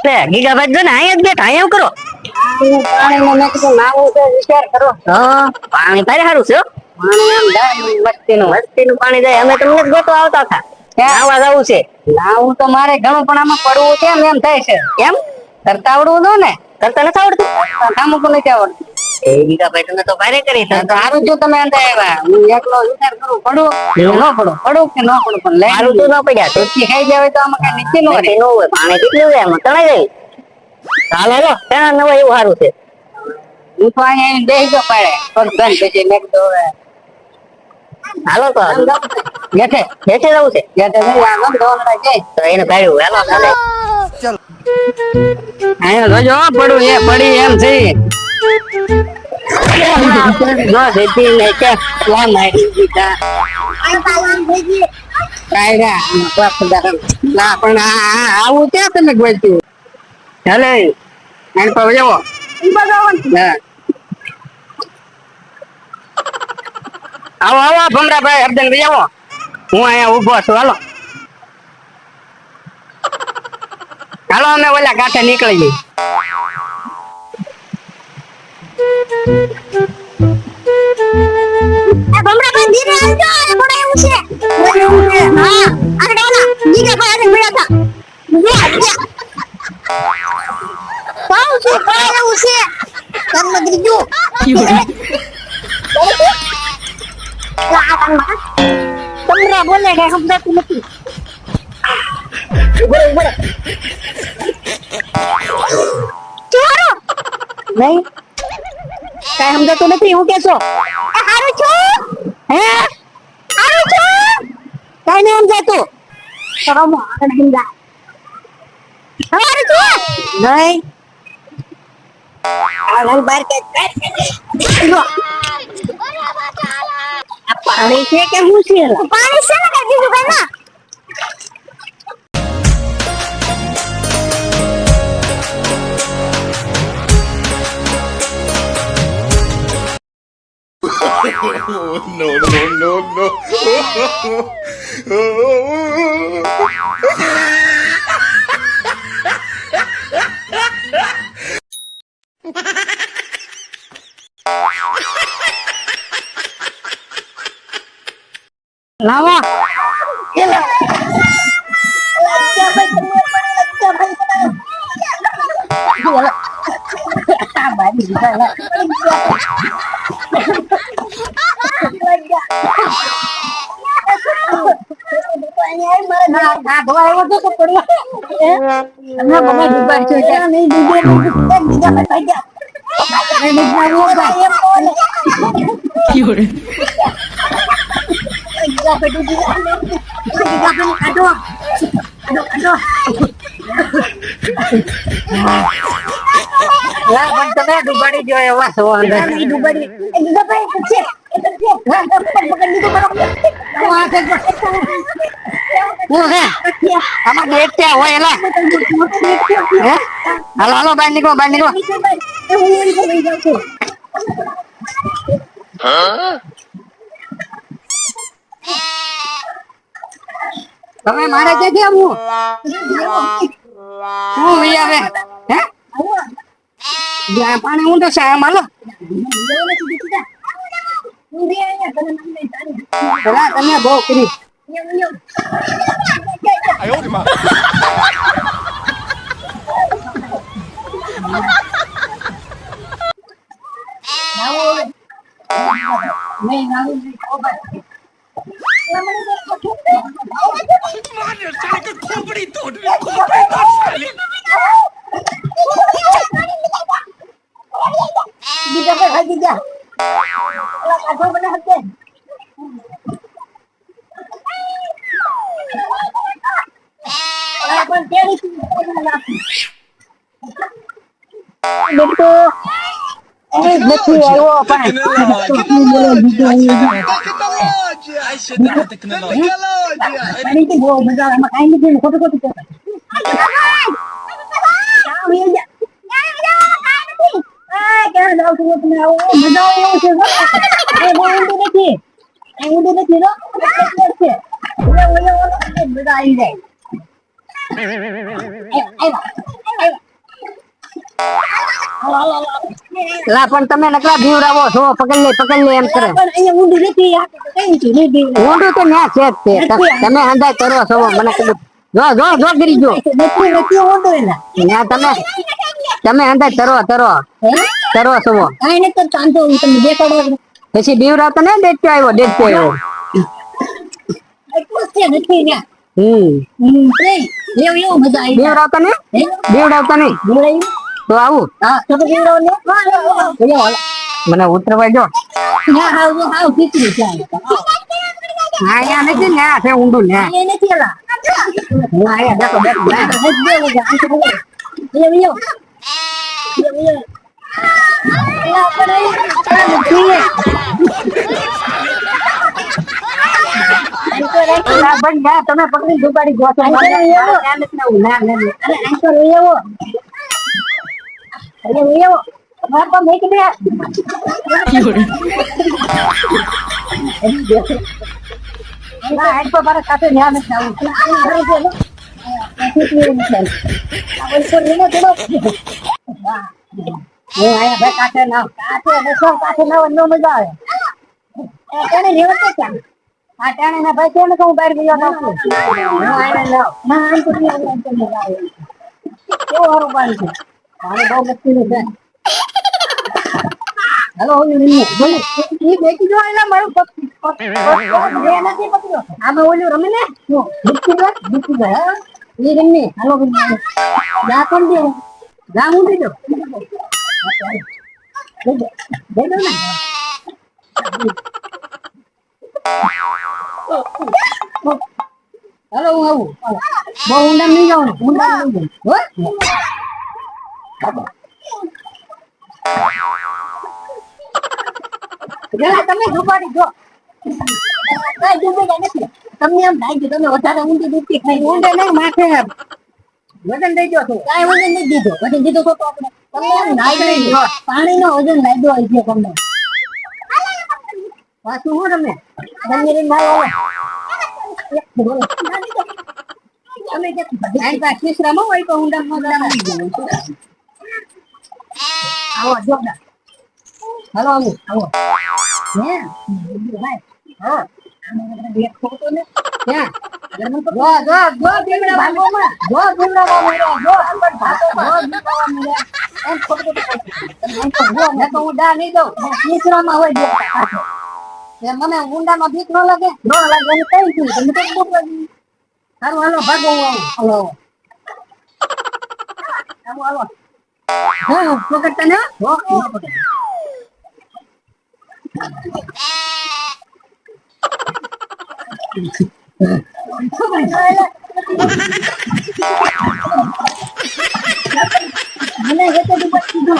લે ગીગાભાઈ જો ને અહીંયા જ બેઠા અહીંયા કરો પાણીમાં મેં કીધું નાવું છે વિચાર કરો. હા પાણી ભારે સારું છે હો. પાણી આમ જાય મસ્તીનું પાણી જાય અમે તમને જ ગોતો આવતા હતા નાવા જવું છે નાવું તો મારે ઘણું પણ આમાં પડવું કેમ એમ થાય છે. કેમ કરતા આવડવું દો ને કરતા નથી આવડતું કામ તો નથી આવડતું. એ ગીગાભાઈ તમે તો ભારે કરી તો સારું જો તમે અંદર આવ્યા હું એકલો વિચાર કરું પડું કે ન પડું પડું કે ન પડું પણ લઈ સારું તો ન પડ્યા તો ટોચી ખાઈ જાય તો આમાં કઈ નીચે નો રહે. ન હોય પાણી કેટલું જાય એમાં તણાઈ જાય ચાલો લો ત્યાં નવા એવું સારું છે હું તો અહીંયા બેસી ગયો પાડે પગ ધન પછી મેં કીધું હવે હાલો તો બેઠે બેઠે જવું છે બેઠે જઈ આગળ દોડડા જાય તો એને કાઢ્યું હાલો ચાલે અહીંયા જોજો પડું એ પડી એમ છે. જો જેથી ને કે લા મારી દીધા ના પણ આવું ક્યાં તમે ગોઈતું ચાલે એન પર જવો આવો આવો ભમરાભાઈ હરદન ભાઈ આવો હું અહીંયા ઉભો છું હાલો હાલો અમે ઓલા કાંઠે નીકળી જઈએ. બોલે કઈ સમજાતું નથી નહીં કઈ સમજાતું નથી હું કેશો હારું છું હે હારું છું કઈ નહીં સમજાતું શરમ આગળ સમજા હારું છું નહીં આગળ બાર કે પાણી છે કે શું છે પાણી છે ને કઈ બીજું કઈ ના no, no, no, લાવો તમે ડુબાડી જો એવા છો ડુબાડી આમાં બેટ ત્યાં હોય એલા હાલો હાલો બહાર નીકળો બહાર નીકળો તમે મારે ક્યાંથી આવવું હું ભાઈ આવે હે પાણી ઊંડો છે એમ હાલો પેલા તમે બહુ કરી खोपड़ी तोड़ साले બીજા પર ભાગી જા ઓલા કાઢો બને હતે ઓલા પણ તેડી બેટો એ નથી આવ્યો પણ પાણી થી બહુ મજા આવે એમાં કાંઈ નથી ખોટું ખોટું ક્યાં જાવ છો તમે આવો મજા આવે એવું છે એ બહુ ઊંડું નથી એ ઊંડું નથી નો છે મજા આવી જાય આવ્યા લા પણ તમે નકરા બીવડાવો છો, પકડ લે એમ કરે. પણ અહીંયા ઊંડું નથી, આ તો કઈ નથી, નહીં બીવડાવે. ઊંડું તો ન્યા છે જ તે. તમે હંધાય કરો છો મને કીધું. જો ગીરી જો. નથી ઊંડું એલા. ન્યા તમે હંધાય તરો હે? છો. કાંઈ નથી કરતો, આમ તો હું તમને દેખાડવા પછી બીવડાવતો ને દેખતો આવ્યો. એટલું જ છે, નથી ન્યા. નહીં, એવું મજા આવી. બીવડાવતો ને હે? બીવડાવતો નહીં બીવડાવ્યું? તો આવું હા, તો તો બીવડાવો ને. હાલો. મને ઉતરવા જો. ન્યા હાવ ખીચડી છે આ. અહીંયા નથી ને આ છે ઊંડું ને. અહીંયા નથી એલા. અહીંયા બેઠો એવું. એલા આપણે નથી. તમે પકડી ડુબાડી ગયો છો. અરે આંસર એવો. માર તો મેક દે. ના આજ તો મારા સાથે ન્યા નથી આવું. કાઠે નો મજા આવે. તેને રેવત ક્યાં? આ ટાણે ના ભાઈ કેમ કહું બહાર ગયો નાખું. ના આમ તો મજા આવે. કેવો હારું પાણી છે. મારે બહુ મસ્તી છે. હેલો બોલો ઈ બેટી જો એલા મારું પગ મે નથી પકડ્યો. આમાં ઓલું રમે ને દીકી ગયો હા ઈ રમે. હાલો જા કોણ દે જા હું દે દો ને. હાલો હું આવું. બહુ ઊંડા નહીં જાવ ને. ઊંડા નહીં જાવ તમે ડૂબાડી જો. કઈ ડૂબેલા નથી. તમને એમ લાગ્યું તમે વધારે ઊંડી ડૂબતી ખાઈ. ઊંડે નહીં માથે વજન દઈ દો. કાંઈ વજન નથી દીધો. વજન દીધો તો આપણે તમને એમ લાગ્યું પાણીનો વજન લાગ્યો હોય છે તમને. પાછું હું તમે ગંગેરી માલ આવે. તમે કે શીશરામાં હોય તો ઊંડામાં આવો જોડા. હાલો આવો હે ભાઈ. હા એક ફોટો ને ક્યાં જો દીવડા ભાગોમાં દીવડા વાળો જો અંદર ભાગોમાં દીવડા મળે એમ ફોટો મેં તો ઊંડા નહીં દઉં. શીશરામાં હોય દેખતા એ મને ઊંડામાં બીક ન લાગે. ન લાગે એને કઈ છું તમે તો બીક લાગી. હાલો ભાગો આવો. હાલો હા પકડતા ને મને હેતો દીપકી દો.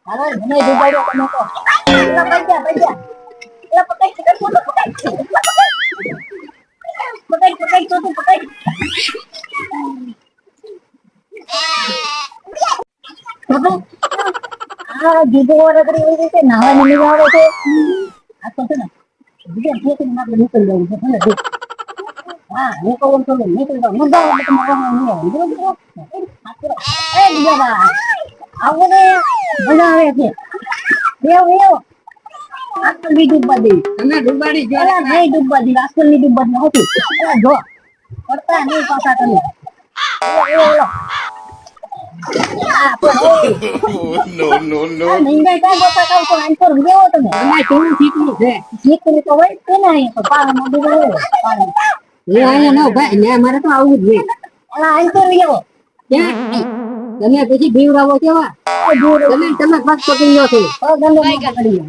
હાલો મને ડૂબાડ્યો તમે તો. બજા એ પકડ તો પકડ. આ દીધો વગર એવી રીતે નાવા નહીં આવે છે. આ તો છે ને બીજા ખેતી માં આપણે નીકળી જવું છે. ભલે હા હું કહું તો નીકળી જાવ. મજા આવે તો મારા નહીં આવે. એ બીજા આવો ને મજા આવે છે. એવું આસ્કલ ની ડૂબવાદી. તમે ડુબાડી ગયો. નહીં ડૂબવાદી. આસ્કલ ની ડૂબવાદી હતી. જો પડતા નહીં પાછા તમે. No. નહીં કાંઈ ગોતા કાવ તો આન્સર ગયો તમે. કેવું શીખવું છે. શીખવું તો હોય કે નહીં તો પાણીમાં ડૂબે પાણી. અહીંયા ન ભાઈ ને મારે તો આવું જ હોય. આન્સર ગયો તમે પછી બીવડાવો કેવા તમે પાસ પકડી લો છો. પકડી લો.